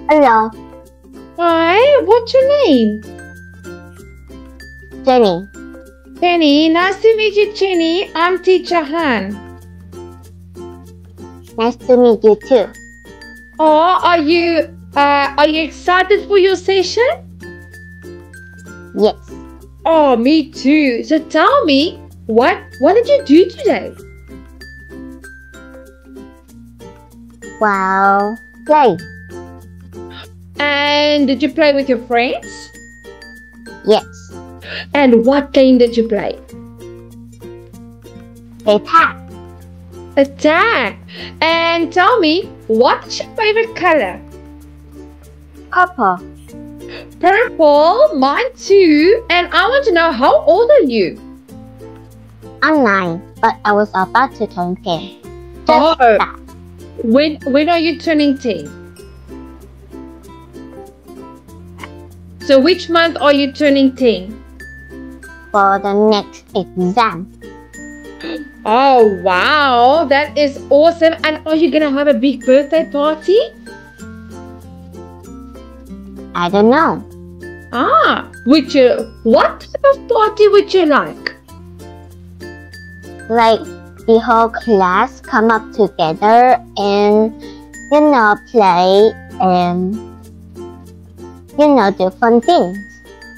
Hello, Hi, what's your name? Jenny. Jenny. Nice to meet you, Jenny. I'm Teacher Han. Nice to meet you too. Oh, are you excited for your session? Yes. Oh, me too. So tell me, what did you do today? Well, play. And did you play with your friends? Yes. And what game did you play? Attack. Attack. And tell me, what's your favorite color? Purple. Purple, mine too. And I want to know, how old are you? I'm 9, but I was about to turn 10. Just Oh. that. When are you turning 10? So which month are you turning 10? For the next exam. Oh, wow. That is awesome. And are you going to have a big birthday party? I don't know. What type of party would you like? Like the whole class come up together and play and do fun things.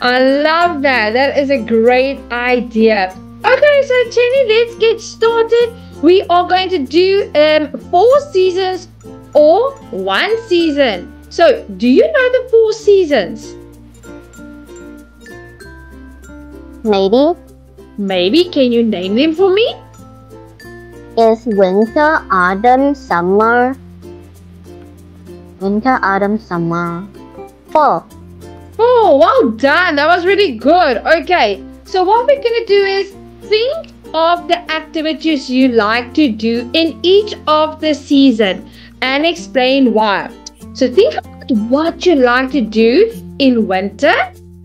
I love that. That is a great idea. Okay, so Jenny, let's get started. We are going to do 4 seasons or 1 season. So, do you know the 4 seasons? Maybe Maybe. Can you name them for me? it's winter, autumn, summer. Winter, autumn, summer. 4. Oh, well done. That was really good. Okay, so what we're going to do is think of the activities you like to do in each of the season and explain why. So think about what you like to do in winter.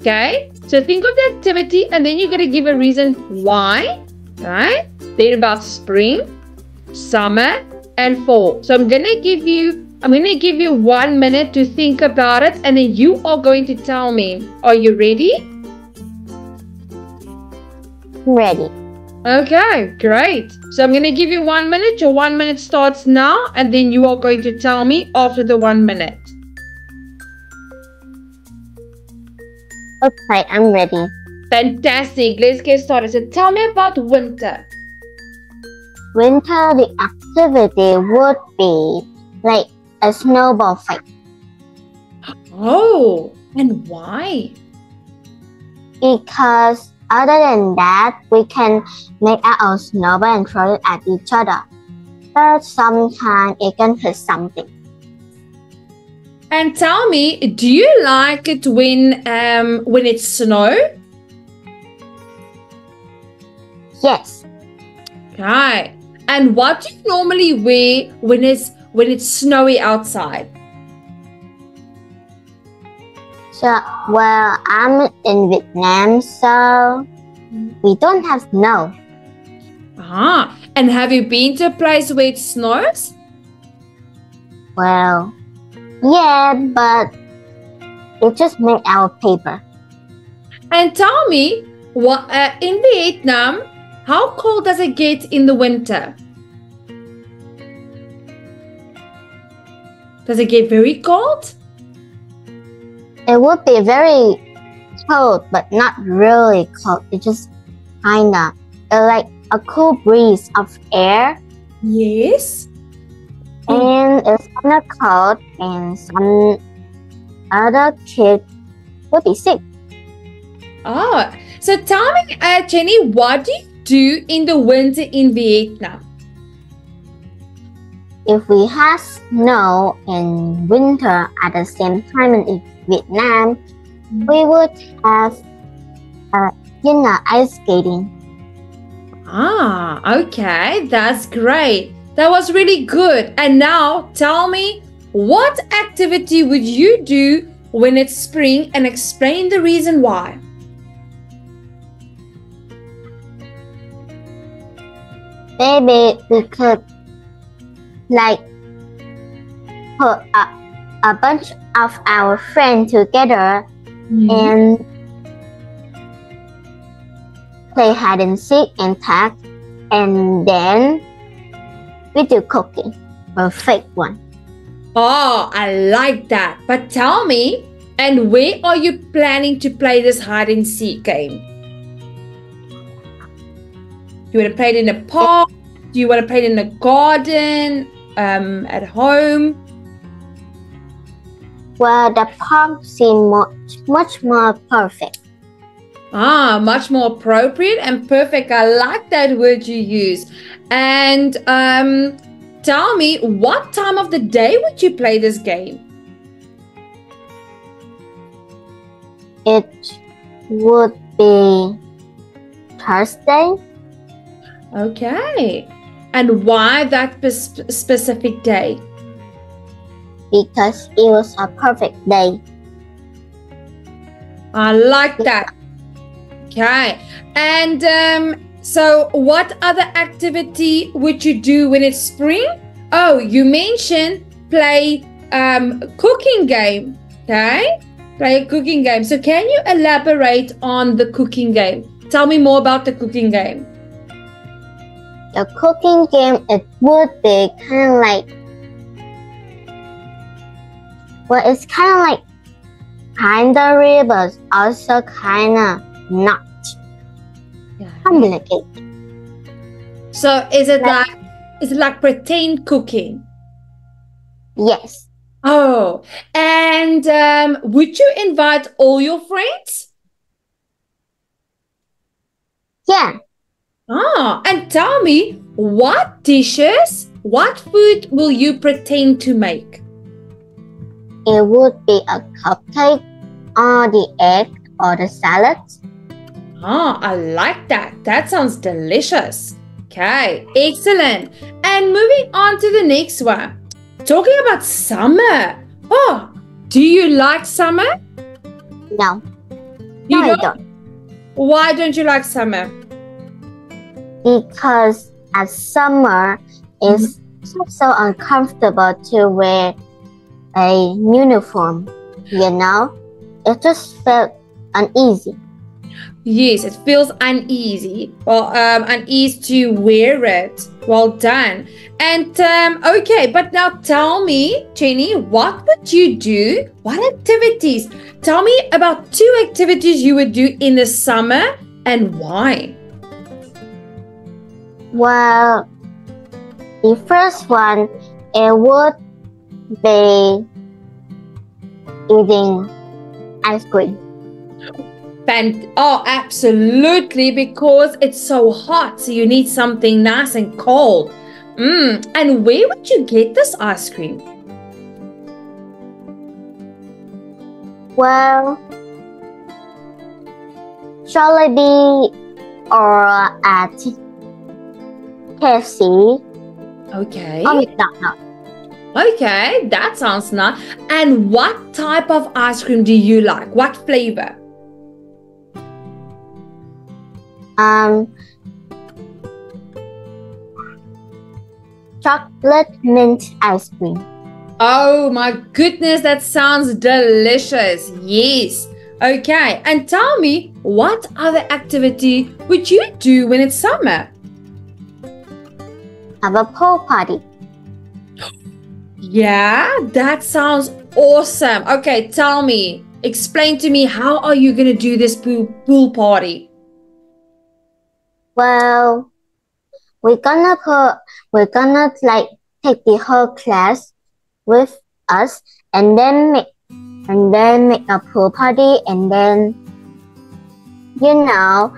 Okay, so think of the activity and then you're going to give a reason why. Right? Then about spring, summer, and fall. So I'm going to give you 1 minute to think about it, and then you are going to tell me. Are you ready? Ready. Okay, great. So I'm going to give you 1 minute. Your 1 minute starts now, and then you are going to tell me after the 1 minute. Okay, I'm ready. Fantastic. Let's get started. So tell me about winter. Winter, the activity would be like a snowball fight. Oh, and why? Because other than that, we can make our snowball and throw it at each other. But sometimes it can hurt something. And tell me, do you like it when it's snow? Yes, Okay. And what do you normally wear when it's snowy outside? so well, I'm in Vietnam, so we don't have snow. And have you been to a place where it snows? Well, yeah, but it just made our paper. And tell me, in Vietnam, how cold does it get in the winter? Does it get very cold? It would be very cold, but not really cold. It just kinda like a cool breeze of air, Yes. and it's kinda cold, and some other kids would be sick. Oh, so tell me, Jenny, what do you do in the winter in Vietnam? If we have snow and winter at the same time in Vietnam, we would have, ice skating. Okay, that's great. That was really good. And now tell me, what activity would you do when it's spring and explain the reason why? Maybe we could like put a bunch of our friends together and play hide and seek and tag, and then we do cooking, a fake one. Oh, I like that. But tell me, and where are you planning to play this hide and seek game? Do you want to play it in a park? Do you want to play it in a garden? At home? Well, the park seems much more perfect. Much more appropriate and perfect. I like that word you use. And tell me, what time of the day would you play this game? It would be Thursday. Okay. And why that specific day? Because it was a perfect day. I like that. Okay. And so what other activity would you do when it's spring? Oh, you mentioned play cooking game. Okay. Play a cooking game. So can you elaborate on the cooking game? Tell me more about the cooking game. The cooking game, it would be kind of like, well, it's kind of like kind of real, but also kind of not. Complicated. So is it like pretend cooking? Yes. Oh, and would you invite all your friends? Yeah. Oh, and tell me, what dishes, what food will you pretend to make? It would be a cupcake or the egg or the salad. Oh, I like that. That sounds delicious. Okay, excellent. And moving on to the next one. Talking about summer. Oh, do you like summer? No. You I don't. Why don't you like summer? Because at summer, it's so uncomfortable to wear a uniform, you know? It just felt uneasy. Yes, it feels uneasy. Well, uneasy to wear it. Well done. And okay, but now tell me, Jenny, what would you do? What activities? Tell me about 2 activities you would do in the summer and why. Well, the first one, it would be eating ice cream. Oh, absolutely, because it's so hot, so you need something nice and cold. And where would you get this ice cream? Well, Jollibee or at KFC. Okay. Oh, no. Okay, that sounds nice. And what type of ice cream do you like? What flavor? Chocolate mint ice cream. Oh my goodness, that sounds delicious. Yes. Okay, and tell me, what other activity would you do when it's summer? Have a pool party. Yeah, that sounds awesome. Okay, tell me, explain to me, how are you going to do this pool party? Well, we're gonna like take the whole class with us and then make a pool party, and then, you know,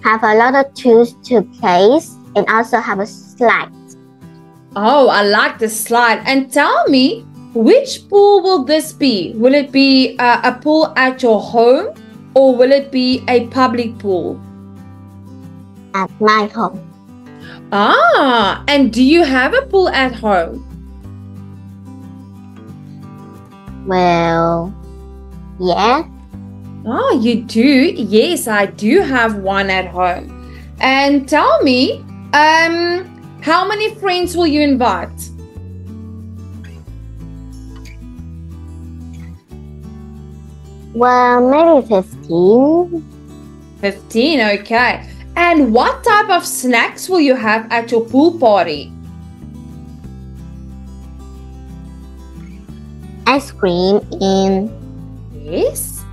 have a lot of tools to play and also have a slide. Oh, I like the slide. And tell me, which pool will this be? Will it be a pool at your home, or will it be a public pool? At my home. Ah, and do you have a pool at home? Well, yeah. Oh, you do? Yes, I do have one at home. And tell me, how many friends will you invite? Well, maybe 15. 15, okay. And what type of snacks will you have at your pool party? Ice cream and Yes.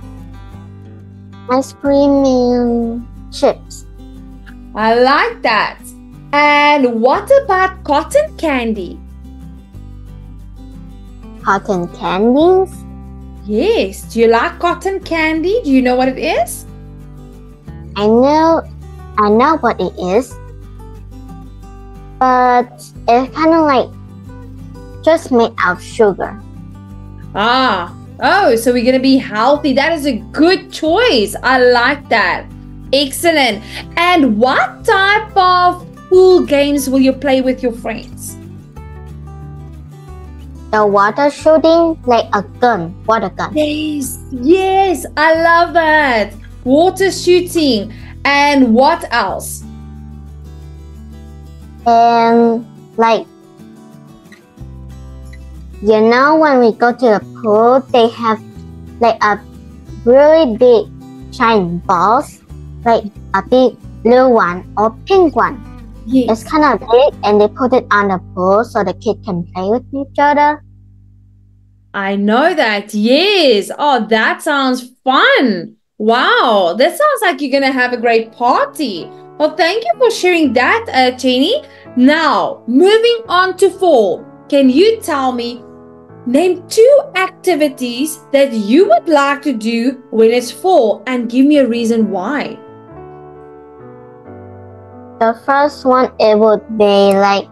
ice cream and chips. I like that. And what about cotton candy? Cotton candies. Yes. Do you like cotton candy? Do you know what it is? I know what it is, but it's kind of like just made out of sugar. Oh, so we're going to be healthy. That is a good choice. I like that. Excellent. And what type of pool games will you play with your friends? The water shooting, like a gun, water gun. Yes, I love that. Water shooting. And what else? And like, when we go to the pool, they have like a really big giant balls, like a big blue one or pink one. Yes. It's kind of big, and they put it on the pool so the kids can play with each other. I know that. Yes. Oh, that sounds fun. Wow, that sounds like you're going to have a great party. Well, thank you for sharing that, Cheney. Now, moving on to fall. Can you tell me, name 2 activities that you would like to do when it's fall and give me a reason why? The first one, it would be like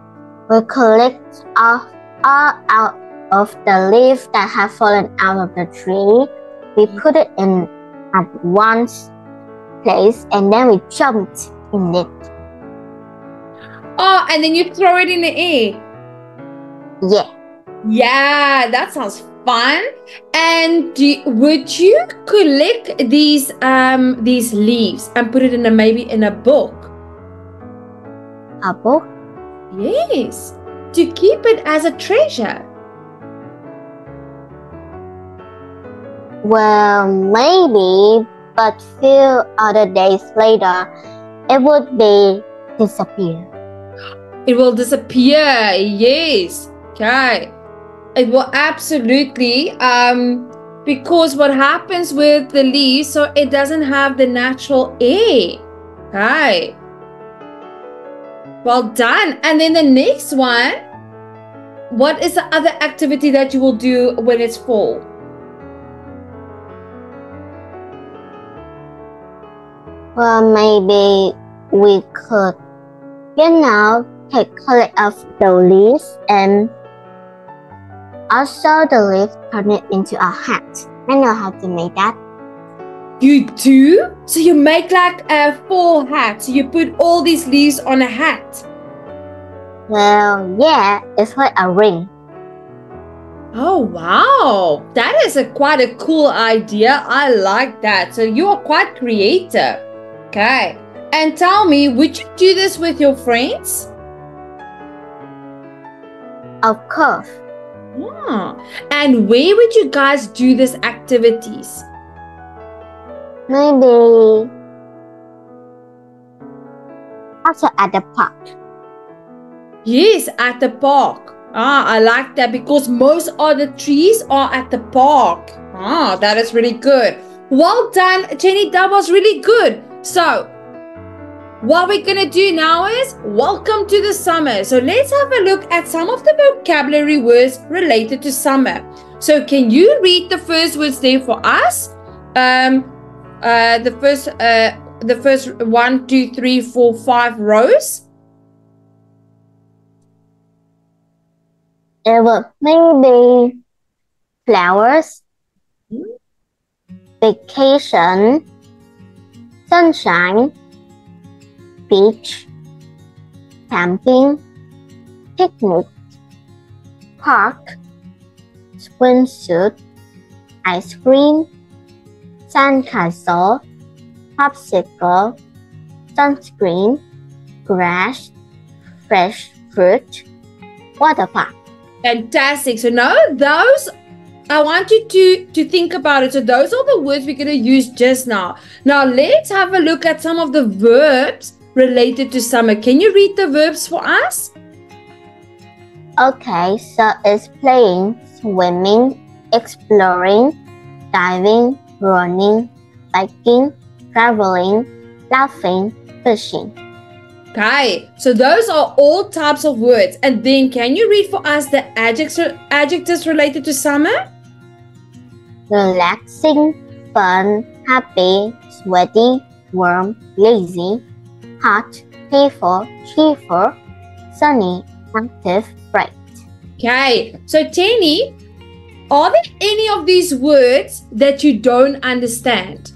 we collect all out of the leaves that have fallen out of the tree. We put it in at one place, and then we jumped in it. Oh, and then you throw it in the air. Yeah. Yeah, that sounds fun. And would you collect these leaves and put it in maybe in a book? A book? Yes, to keep it as a treasure. Well, maybe, but few other days later, it would be disappear. It will disappear. Yes. Okay. It will absolutely. Because what happens with the leaves, so it doesn't have the natural air. Okay. Well done. And then the next one. What is the other activity that you will do when it's fall? Well, maybe we could, take collect of the leaves and also the leaf turn it into a hat. I know how to make that. You do? So you make like a fall hat. So you put all these leaves on a hat. Well, yeah, it's like a ring. Oh, wow. That is quite a cool idea. I like that. So you are quite creative. Okay. And tell me, would you do this with your friends? Of course. And where would you guys do these activities? Maybe also at the park. Yes, at the park. I like that because most of the trees are at the park. That is really good. Well done, Jenny. That was really good. So, what we're going to do now is welcome to the summer. So, let's have a look at some of the vocabulary words related to summer. So, can you read the first words there for us? The first 1, 2, 3, 4, 5 rows. It would maybe flowers, vacation, sunshine, beach, camping, picnic, park, swimsuit, ice cream, sandcastle, popsicle, sunscreen, grass, fresh fruit, water park. Fantastic. So now those I want you to think about it. So those are the words we're going to use just now. Now let's have a look at some of the verbs related to summer. Can you read the verbs for us? Okay, so it's playing, swimming, exploring, diving, running, biking, traveling, laughing, fishing. Okay, so those are all types of words. And then can you read for us the adjectives related to summer? Relaxing, fun, happy, sweaty, warm, lazy, hot, playful, cheerful, sunny, active, bright. Okay, so Tenny, are there any of these words that you don't understand?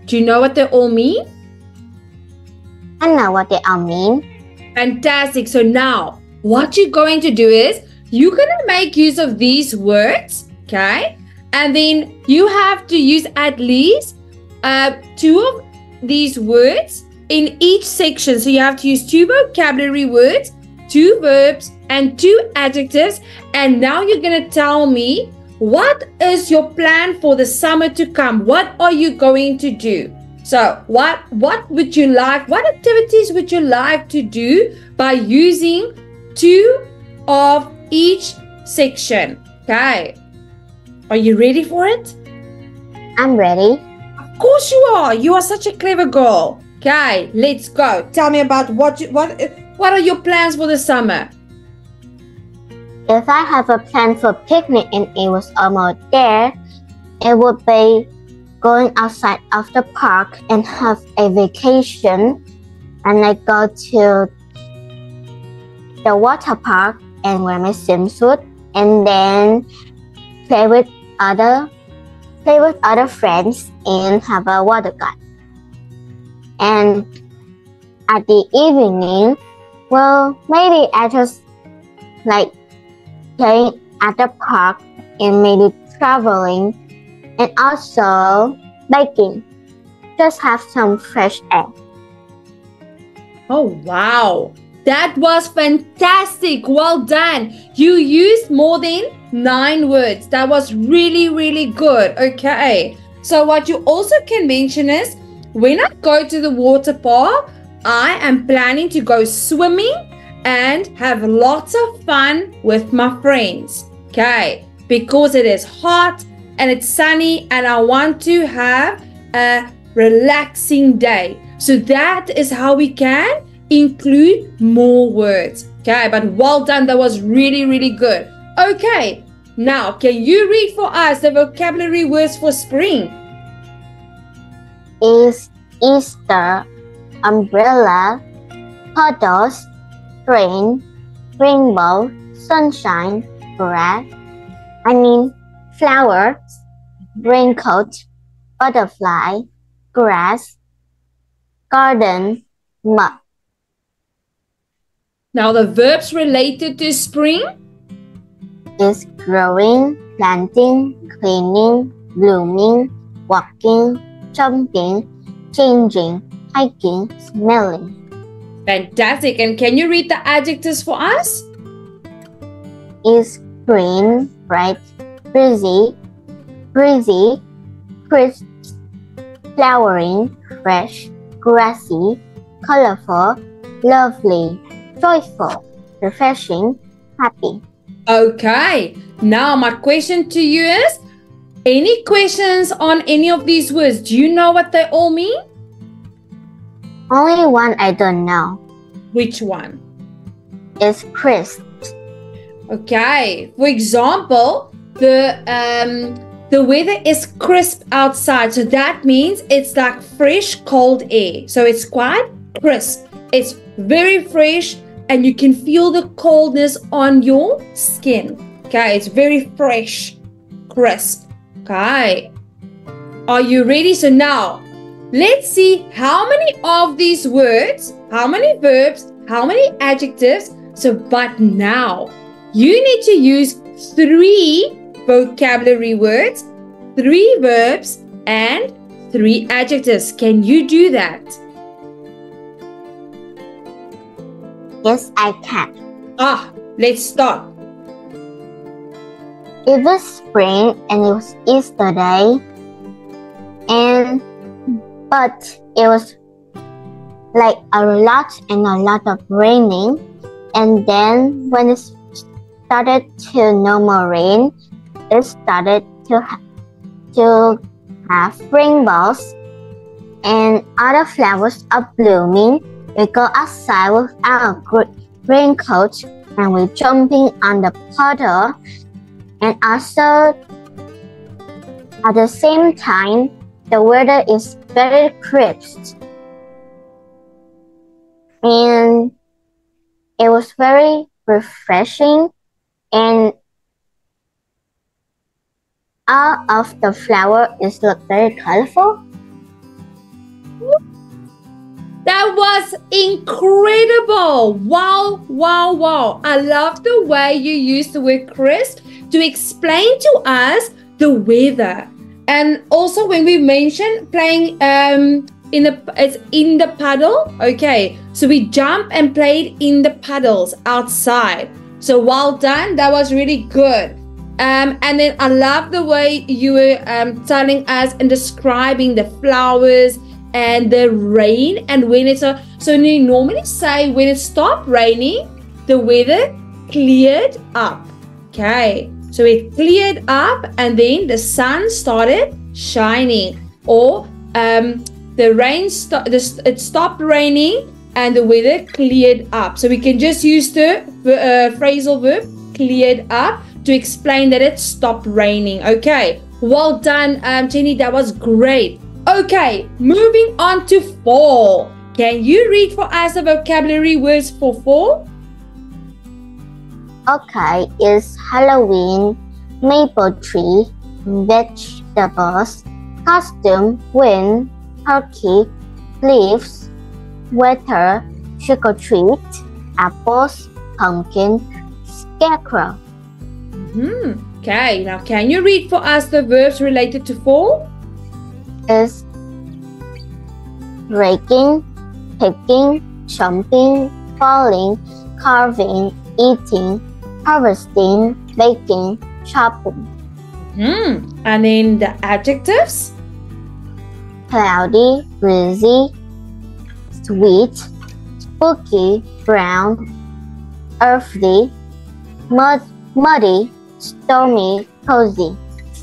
Do you know what they all mean? I know what they all mean. Fantastic. So now, what you're going to do is, you're going to make use of these words, okay? And then you have to use at least 2 of these words in each section. So you have to use 2 vocabulary words, 2 verbs, and 2 adjectives. And now you're going to tell me, what is your plan for the summer to come? What are you going to do? So what would you like? What activities would you like to do by using 2 of each section? Okay. Are you ready for it? I'm ready. Of course you are. You are such a clever girl. Okay, let's go. Tell me about what are your plans for the summer? If I have a plan for picnic and it was almost there, it would be going outside of the park and have a vacation. And I go to the water park and wear my swimsuit and then play with other friends and have a water gun. And at the evening, well, maybe I just like playing at the park and maybe traveling and also biking. Just have some fresh air. Oh, wow. That was fantastic. Well done. You used more than 9 words. That was really, really good. Okay. So what you also can mention is, when I go to the water park, I am planning to go swimming and have lots of fun with my friends. Okay. Because it is hot and it's sunny and I want to have a relaxing day. So that is how we can include more words. Okay, but well done. That was really, really good. Okay, now can you read for us the vocabulary words for spring? Is Easter, umbrella, puddles, rain, rainbow, sunshine, flowers, raincoat, butterfly, grass, garden, mud. Now the verbs related to spring is growing, planting, cleaning, blooming, walking, jumping, changing, hiking, smelling. Fantastic. And can you read the adjectives for us? Is green, bright, breezy, crisp, flowering, fresh, grassy, colorful, lovely, joyful, refreshing, happy. Okay. Now my question to you is, any questions on any of these words? Do you know what they all mean? Only one I don't know. Which one? Is crisp. Okay. For example, the weather is crisp outside. So that means it's like fresh, cold air. So it's quite crisp. It's very fresh and you can feel the coldness on your skin. Okay. It's very fresh, crisp. Okay. Are you ready? So now, let's see how many of these words, how many verbs, how many adjectives. So, but now, you need to use 3 vocabulary words, 3 verbs, and 3 adjectives. Can you do that? Yes, I can. Let's start. it was spring and it was Easter day, but it was like a lot of raining, and then when it started to no more rain, it started to have rainbows and other flowers are blooming. We go outside with our raincoat and we're jumping on the puddle, and also at the same time the weather is very crisp and it was very refreshing, and all of the flower is look very colorful. That was incredible. Wow, wow, wow. I love the way you use the word crisp to explain to us the weather. And also when we mentioned playing in the puddle. Okay, so we jump and played in the puddles outside. So well done. That was really good. And then I love the way you were telling us and describing the flowers and the rain, and when it's so you normally say when it stopped raining, the weather cleared up. Okay, so it cleared up and then the sun started shining, or the rain it stopped raining and the weather cleared up. So we can just use the phrasal verb cleared up to explain that it stopped raining. Okay, well done, Jenny. That was great. Okay, moving on to fall. Can you read for us the vocabulary words for fall? Okay, it's Halloween, maple tree, vegetables, costume, wind, turkey, leaves, weather, trick-or-treat, apples, pumpkin, scarecrow. Okay, now can you read for us the verbs related to fall? Is raking, picking, jumping, falling, carving, eating, harvesting, baking, chopping. And then the adjectives? Cloudy, breezy, sweet, spooky, brown, earthy, muddy, stormy, cozy.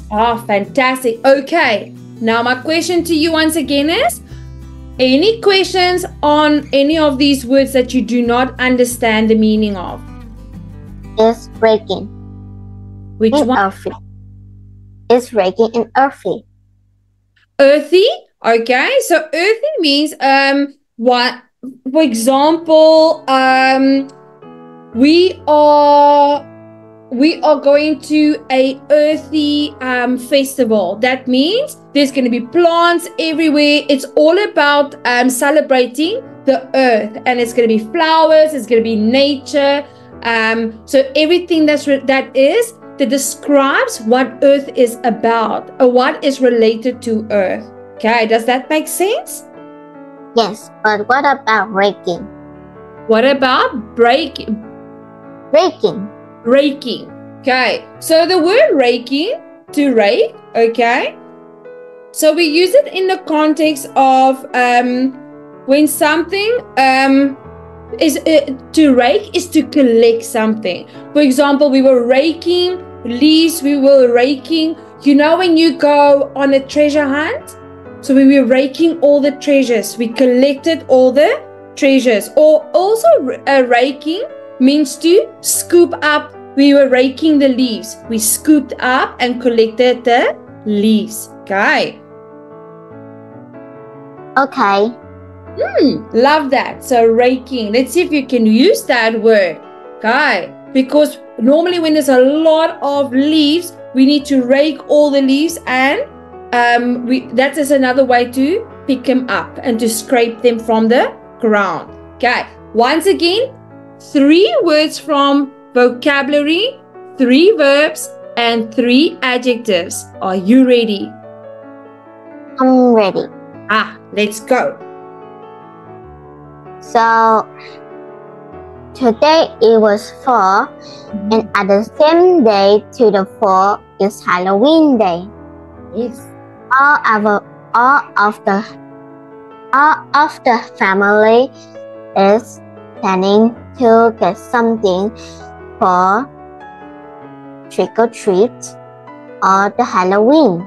Oh, fantastic. Okay, now my question to you once again is, any questions on any of these words that you do not understand the meaning of? Is raking. Which one? Earthy. Is raking and earthy. Earthy. Okay, so earthy means what? For example, we are going to a earthy festival. That means there's going to be plants everywhere. It's all about celebrating the earth, and it's going to be flowers, it's going to be nature, so everything that describes what earth is about, or what is related to earth. Okay, does that make sense? Yes, but what about raking? What about breaking? Raking. Okay, so the word raking, to rake, okay, so we use it in the context of when something is to rake is to collect something. For example, we were raking leaves, we were raking, you know, when you go on a treasure hunt, so we were raking all the treasures, we collected all the treasures. Or also raking means to scoop up. We were raking the leaves. We scooped up and collected the leaves. Okay. Okay. Love that. So raking. Let's see if you can use that word. Okay. Because normally when there's a lot of leaves, we need to rake all the leaves, and that is another way to pick them up and to scrape them from the ground. Okay. Once again, 3 words from vocabulary, 3 verbs, and 3 adjectives. Are you ready? I'm ready. Let's go. So, today it was fall, and at the same day to the fall is Halloween Day. Yes. All of the family is planning to get something for trick or treat or the Halloween.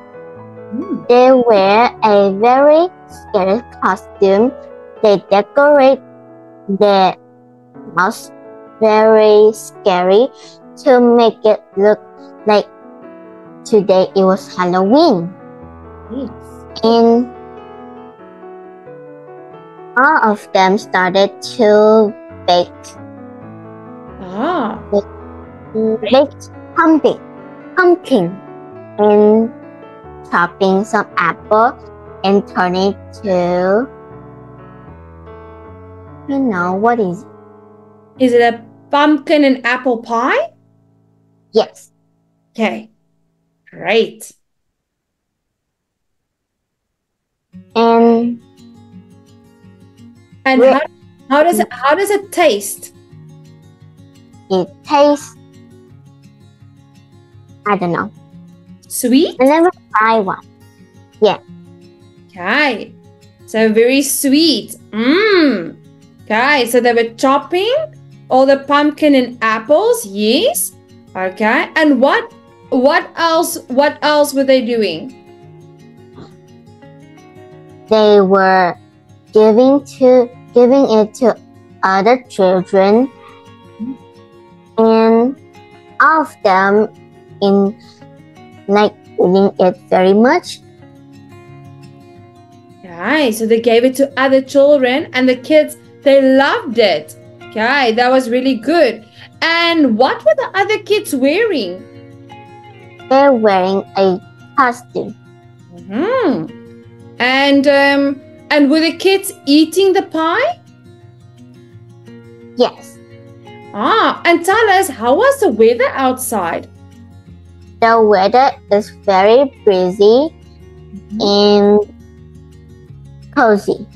They wear a very scary costume. They decorate their house very scary to make it look like today it was Halloween. Yes. And all of them started to bake pumpkin and chopping some apple and turn it to, what is it? Is it a pumpkin and apple pie? Yes. Okay. Great. And how does it taste? it tastes, I don't know. Sweet? I never tried one. Yeah. Okay. So very sweet. Okay. So they were chopping all the pumpkin and apples. Yes. Okay. And what else were they doing? They were giving it to other children, and all of them eating it very much. Okay, so they gave it to other children, and the kids, they loved it. Okay, that was really good. And what were the other kids wearing? They're wearing a costume. And were the kids eating the pie? Yes. And tell us, how was the weather outside? The weather is very breezy and cozy.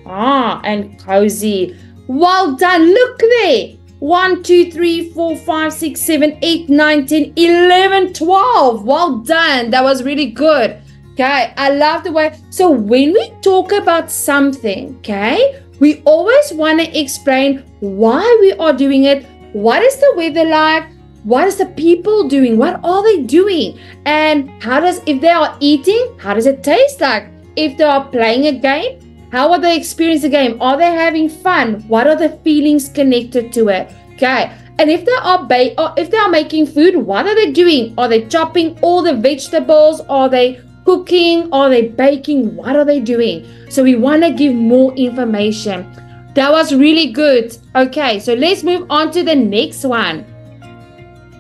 And cozy. Well done. Look there. 1, 2, 3, 4, 5, 6, 7, 8, 9, 10, 11, 12. Well done. That was really good. Okay, I love the way. So when we talk about something, okay, we always want to explain why we are doing it. What is the weather like? What is the people doing? What are they doing? And if they are eating, how does it taste like? If they are playing a game, how are they experiencing the game? Are they having fun? What are the feelings connected to it? Okay. And if they are making food, what are they doing? Are they chopping all the vegetables? Are they cooking? Are they baking? What are they doing? So we want to give more information. That was really good. Okay, so let's move on to the next one.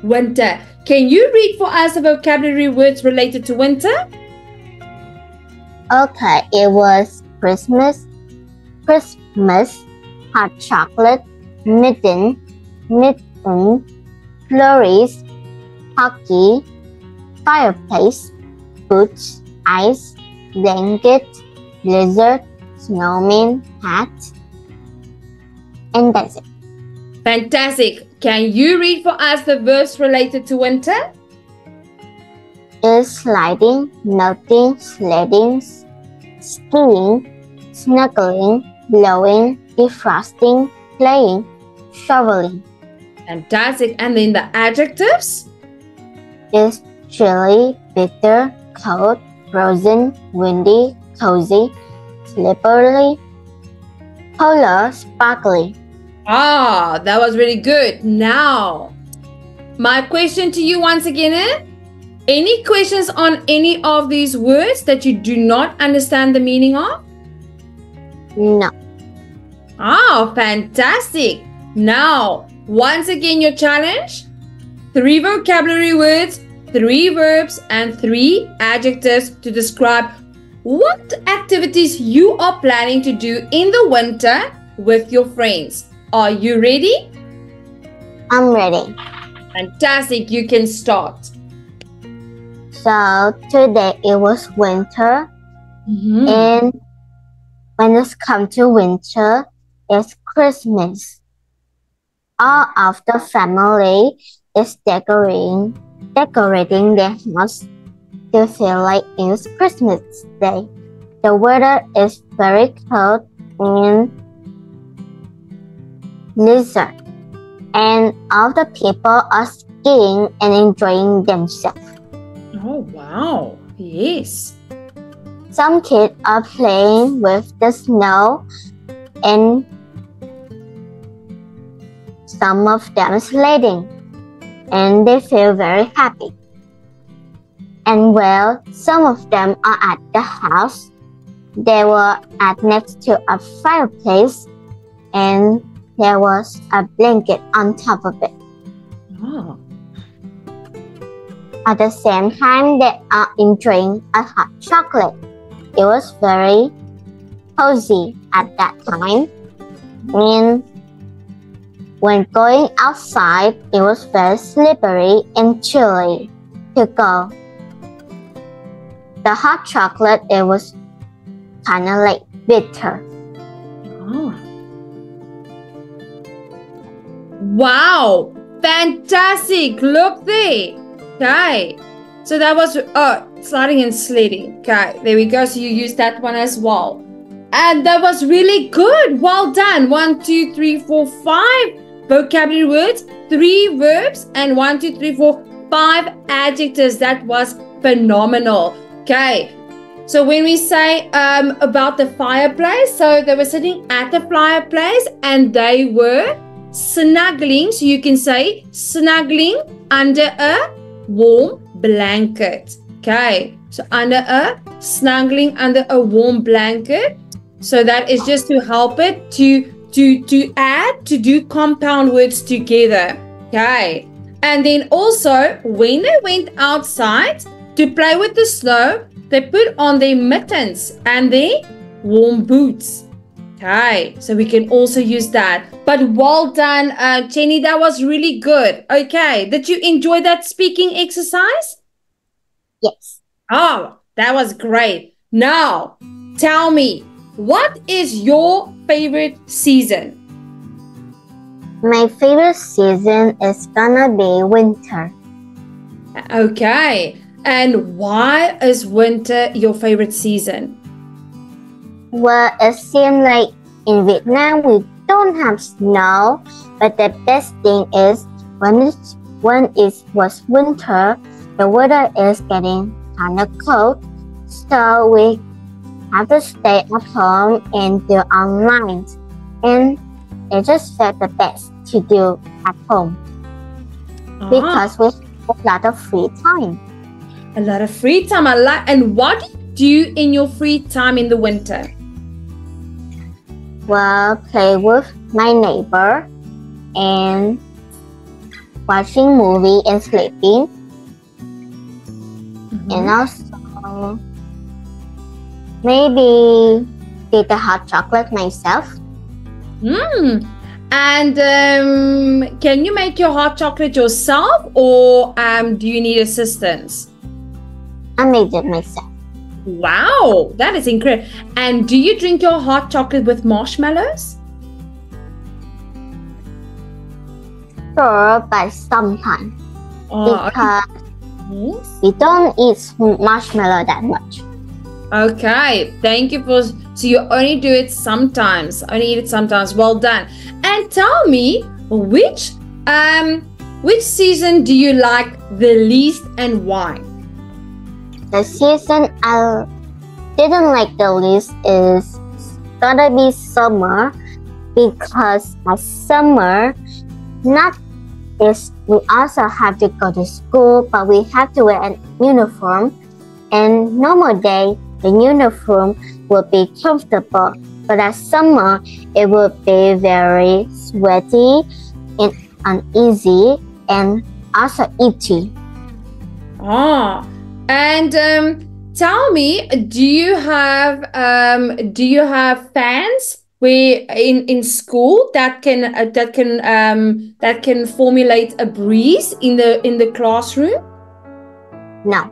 Winter. Can you read for us the vocabulary words related to winter? Okay, it was Christmas, hot chocolate, mitten, flurries, hockey, fireplace, boots, ice, blanket, blizzard, snowman, hat, and that's it. Fantastic. Can you read for us the verbs related to winter? Is sliding, melting, sledding, skiing, snuggling, blowing, defrosting, playing, shoveling. Fantastic. And then the adjectives? Is chilly, bitter, cold, frozen, windy, cozy, slippery, polar, sparkly. That was really good. Now, my question to you once again is, any questions on any of these words that you do not understand the meaning of? No. Fantastic. Now, once again, your challenge: 3 vocabulary words, 3 verbs, and 3 adjectives to describe what activities you are planning to do in the winter with your friends. Are you ready? I'm ready. Fantastic. You can start. So today it was winter, and when it's come to winter, it's Christmas. all of the family is decorating their house to feel like it's Christmas Day. The weather is very cold and blizzard, and all the people are skiing and enjoying themselves. Oh, wow. Yes. Some kids are playing with the snow, and some of them sledding, and they feel very happy. And while some of them are at the house, they were at next to a fireplace, and there was a blanket on top of it. Oh. At the same time, they are enjoying a hot chocolate. It was very cozy at that time. And when going outside, it was very slippery and chilly to go. The hot chocolate, it was kind of like bitter. Oh. Wow! Fantastic! Look there! Okay. So that was sliding and sledding. Okay, there we go. So you used that one as well. And that was really good. Well done. 1, 2, 3, 4, 5 vocabulary words, 3 verbs, and 1, 2, 3, 4, 5 adjectives. That was phenomenal. Okay. So when we say about the fireplace, so they were sitting at the fireplace and they were snuggling. So you can say snuggling under a warm blanket. Okay, so snuggling under a warm blanket. So that is just to help it to do compound words together. Okay, and then also when they went outside to play with the snow, they put on their mittens and their warm boots. Okay, so we can also use that. But well done, Jenny. That was really good. Okay, did you enjoy that speaking exercise? Yes. Oh, that was great. Now, tell me, what is your favorite season? My favorite season is gonna be winter. Okay, and why is winter your favorite season? Well, it seems like in Vietnam we don't have snow, but the best thing is when it was winter, the weather is getting kind of cold, so we have to stay at home and do online, and it just felt the best to do at home because we have a lot of free time. A lot of free time. And what do you do in your free time in the winter? Well, play with my neighbor and watching movie and sleeping. And also maybe take a hot chocolate myself. And can you make your hot chocolate yourself, or do you need assistance? I made it myself. Wow, that is incredible. And do you drink your hot chocolate with marshmallows? Sure, but sometimes. Because yes. we don't eat marshmallow that much. Okay, thank you for. So you only do it sometimes. Only eat it sometimes. Well done. And tell me, which season do you like the least and why? The season I didn't like the least is gonna be summer, because at summer, we also have to go to school, but we have to wear an uniform, and normal day the uniform will be comfortable, but at summer it will be very sweaty and uneasy and also itchy. And tell me, do you have fans where in school that can formulate a breeze in the classroom? No.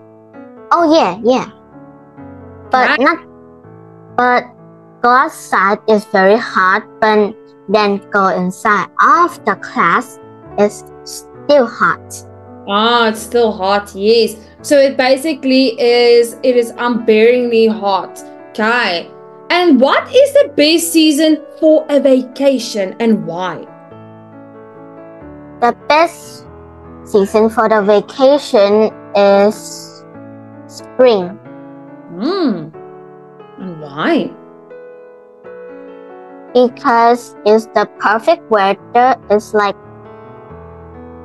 Oh yeah. But right. But go outside is very hot, but then go inside of the class, it's still hot. Ah, it's still hot, yes. So it basically is, it is unbearingly hot. Okay. And what is the best season for a vacation and why? The best season for the vacation is spring. And why? Because it's the perfect weather. It's like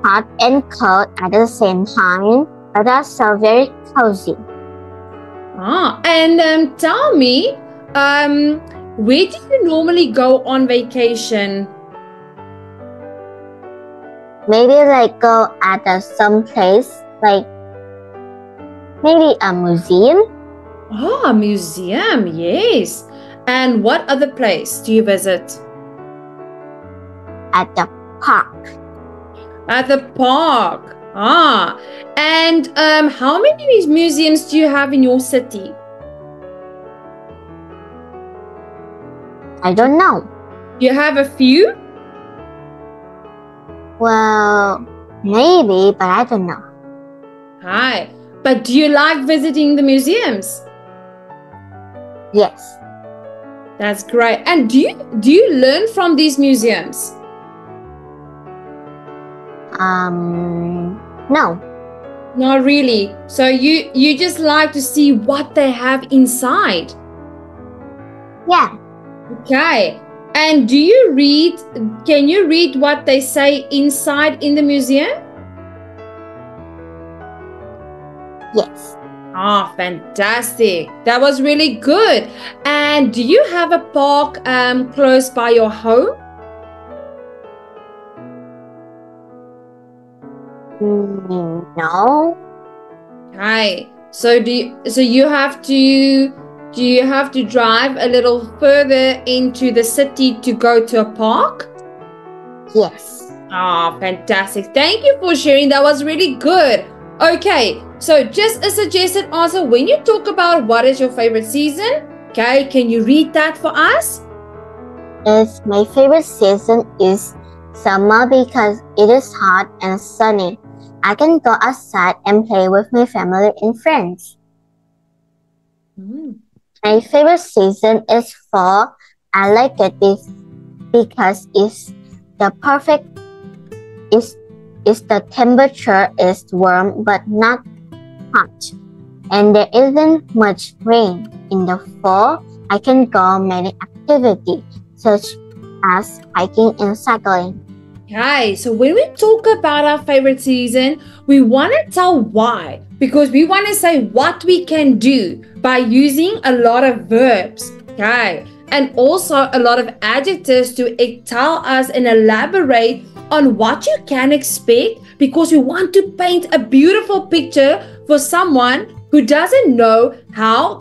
hot and cold at the same time, but also very cozy. And tell me, where do you normally go on vacation? Maybe like go at some place, like maybe a museum. Oh, a museum, yes. And what other place do you visit? At the park. At the park. And how many museums do you have in your city? I don't know. You have a few? Well, maybe, but I don't know. Hi. But do you like visiting the museums? Yes. That's great. And do you learn from these museums? No. Not really. So you just like to see what they have inside. Yeah. Okay. And can you read what they say inside in the museum? Yes. Fantastic. That was really good. And do you have a park close by your home? No. Okay. So do you have to drive a little further into the city to go to a park? Yes. Fantastic. Thank you for sharing. That was really good. Okay, so just a suggested answer. When you talk about what is your favorite season, okay, can you read that for us? Yes, my favorite season is summer because it is hot and sunny. I can go outside and play with my family and friends. My favorite season is fall. I like it because it's the perfect. The temperature is warm but not hot, and there isn't much rain. In the fall, I can go on many activities such as hiking and cycling. Okay, so when we talk about our favorite season, we want to tell why, because we want to say what we can do by using a lot of verbs, okay, and also a lot of adjectives to tell us and elaborate on what you can expect, because we want to paint a beautiful picture for someone who doesn't know how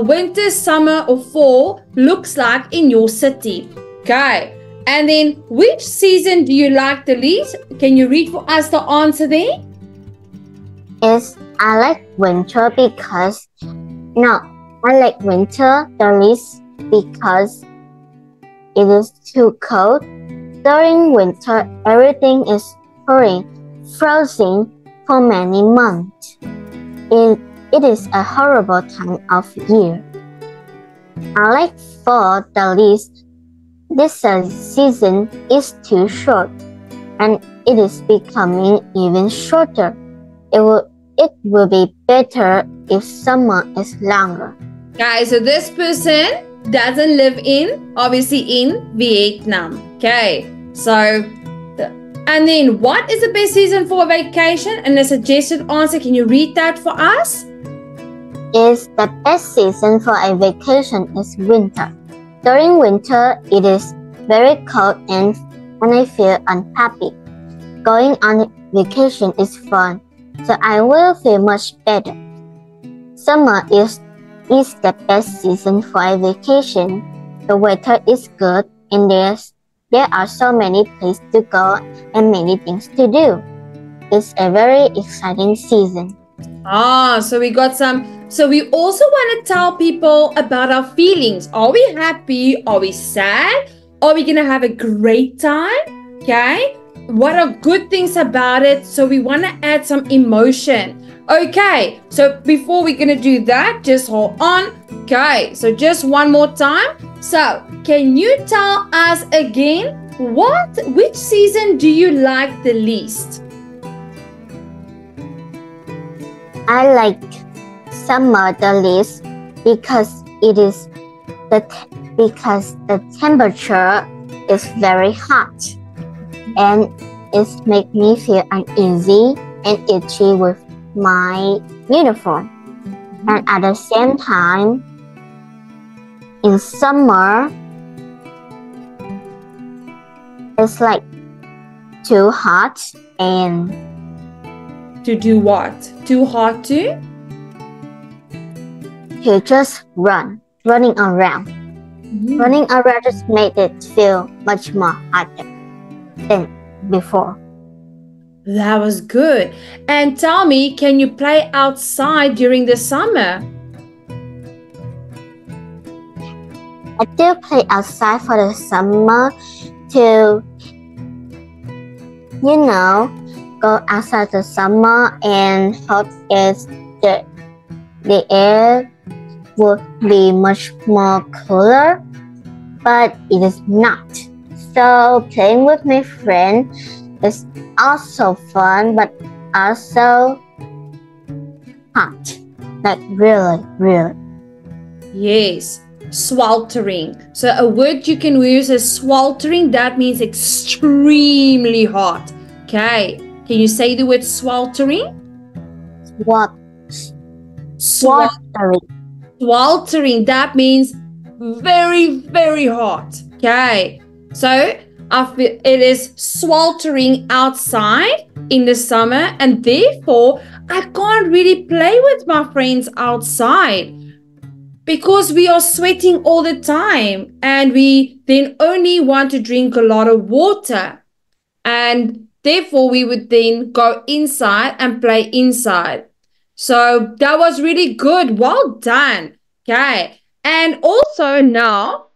winter, summer or fall looks like in your city. Okay. And then, which season do you like the least? Can you read for us the answer there? I like winter because I like winter the least because it is too cold. During winter, everything is frozen for many months. It is a horrible time of year. I like fall the least. This season is too short, and it is becoming even shorter. It will be better if summer is longer. Guys, so this person doesn't live obviously in Vietnam. Okay, so, and then what is the best season for a vacation? And the suggested answer, can you read that for us? The best season for a vacation is winter. During winter, it is very cold and I feel unhappy. Going on vacation is fun, so I will feel much better. Summer is the best season for a vacation. The weather is good and there are so many places to go and many things to do. It's a very exciting season. So we also want to tell people about our feelings. Are we happy? Are we sad? Are we going to have a great time? Okay. What are good things about it? So we want to add some emotion. Okay. So before we're going to do that, just hold on. Okay. So just one more time. So can you tell us again, which season do you like the least? I like summer the least because the temperature is very hot and it makes me feel uneasy and itchy with my uniform. And at the same time, in summer, it's like too hot and to do what? Too hot to? To just running around. Running around just made it feel much more hotter than before. That was good. And tell me, can you play outside during the summer? I do play outside for the summer to, go outside the summer and hope the air would be much more cooler, but it is not. So playing with my friend is also fun, but also hot, like really, really. Yes, sweltering. So a word you can use is sweltering. That means extremely hot. Okay, can you say the word sweltering? Sweltering. Sweltering, that means very, very hot. Okay, so it is sweltering outside in the summer, and therefore I can't really play with my friends outside because we are sweating all the time and we then only want to drink a lot of water, and therefore we would then go inside and play inside. So that was really good. Well done. Okay. And also now,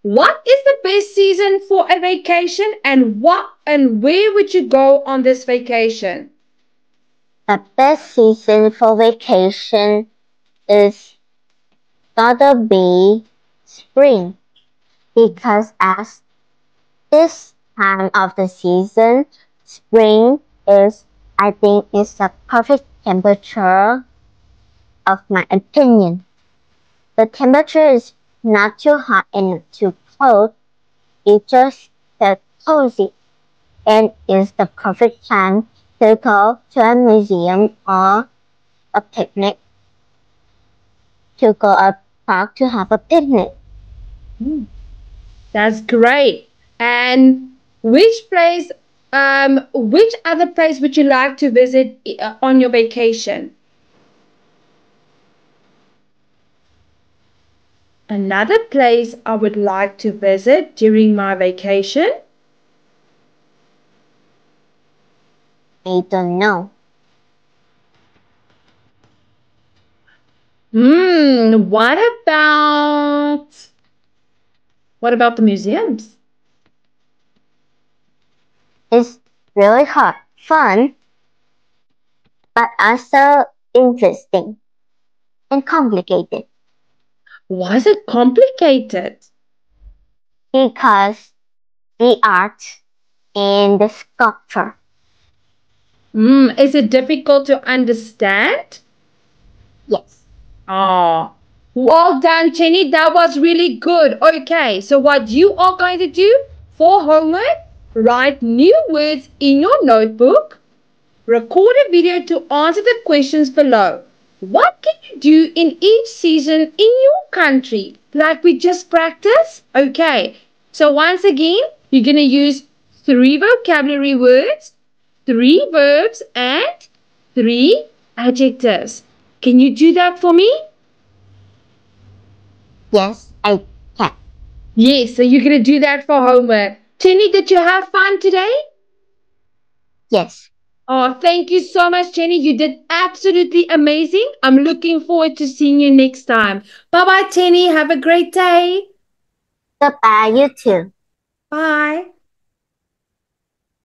what is the best season for a vacation and where would you go on this vacation? The best season for vacation is gotta be spring because as this time of the season, spring I think is the perfect temperature of my opinion. The temperature is not too hot and not too cold. It just feels cozy and is the perfect time to go to a museum or a picnic, to go a park to have a picnic. That's great. And which other place would you like to visit on your vacation? Another place I would like to visit during my vacation? I don't know. What about the museums? It's really hard, fun, but also interesting and complicated Why is it complicated? because the art and the sculpture. Is it difficult to understand? Yes. Oh, well done, Jenny. That was really good. Okay, so what you are going to do for homework, write new words in your notebook, record a video to answer the questions below. What can you do in each season in your country? Like we just practiced? Okay, so once again, you're going to use 3 vocabulary words, 3 verbs, and 3 adjectives. Can you do that for me? Yes, I can. Yes, so you're going to do that for homework. Jenny, did you have fun today? Yes. Oh, thank you so much, Jenny. You did absolutely amazing. I'm looking forward to seeing you next time. Bye-bye, Jenny. Have a great day. Goodbye, you too. Bye.